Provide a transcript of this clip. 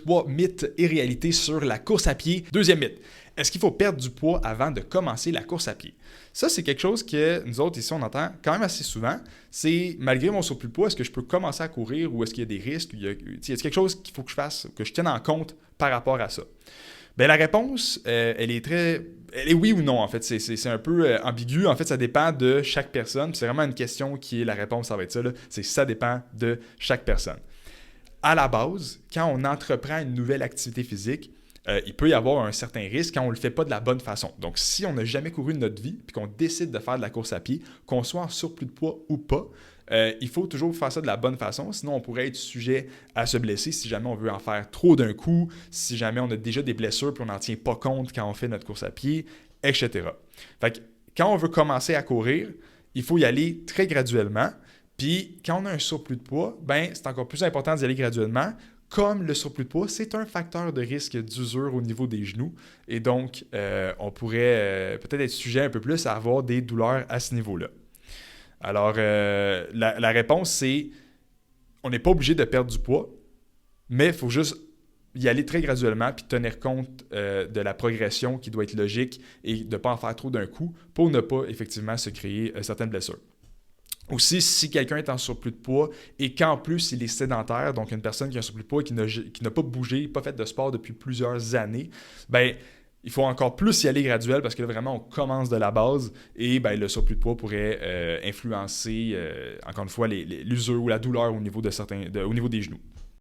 3 mythes et réalités sur la course à pied. Deuxième mythe, est-ce qu'il faut perdre du poids avant de commencer la course à pied? Ça, c'est quelque chose que nous autres ici, on entend quand même assez souvent. C'est, malgré mon surplus de poids, est-ce que je peux commencer à courir ou est-ce qu'il y a des risques? Est-ce quelque chose qu'il faut que je fasse, que je tienne en compte par rapport à ça? Bien, la réponse, elle est oui ou non, en fait. C'est un peu ambigu. En fait, ça dépend de chaque personne. C'est vraiment une question qui est la réponse, ça va être ça. Ça dépend de chaque personne. À la base, quand on entreprend une nouvelle activité physique, il peut y avoir un certain risque quand on ne le fait pas de la bonne façon. Donc, si on n'a jamais couru de notre vie et qu'on décide de faire de la course à pied, qu'on soit en surplus de poids ou pas, il faut toujours faire ça de la bonne façon, sinon on pourrait être sujet à se blesser si jamais on veut en faire trop d'un coup, si jamais on a déjà des blessures et on n'en tient pas compte quand on fait notre course à pied, etc. Fait que quand on veut commencer à courir, il faut y aller très graduellement. Puis quand on a un surplus de poids, ben c'est encore plus important d'y aller graduellement. Comme le surplus de poids, c'est un facteur de risque d'usure au niveau des genoux. Et donc, on pourrait peut-être être sujet un peu plus à avoir des douleurs à ce niveau-là. Alors, la réponse, c'est on n'est pas obligé de perdre du poids, mais il faut juste y aller très graduellement puis tenir compte de la progression qui doit être logique et de ne pas en faire trop d'un coup pour ne pas effectivement se créer certaines blessures. Aussi, si quelqu'un est en surplus de poids et qu'en plus il est sédentaire, donc une personne qui a un surplus de poids et qui n'a pas bougé, pas fait de sport depuis plusieurs années, ben il faut encore plus y aller graduel parce que là, vraiment, on commence de la base et ben, le surplus de poids pourrait influencer, encore une fois, l'usure ou la douleur au niveau des genoux.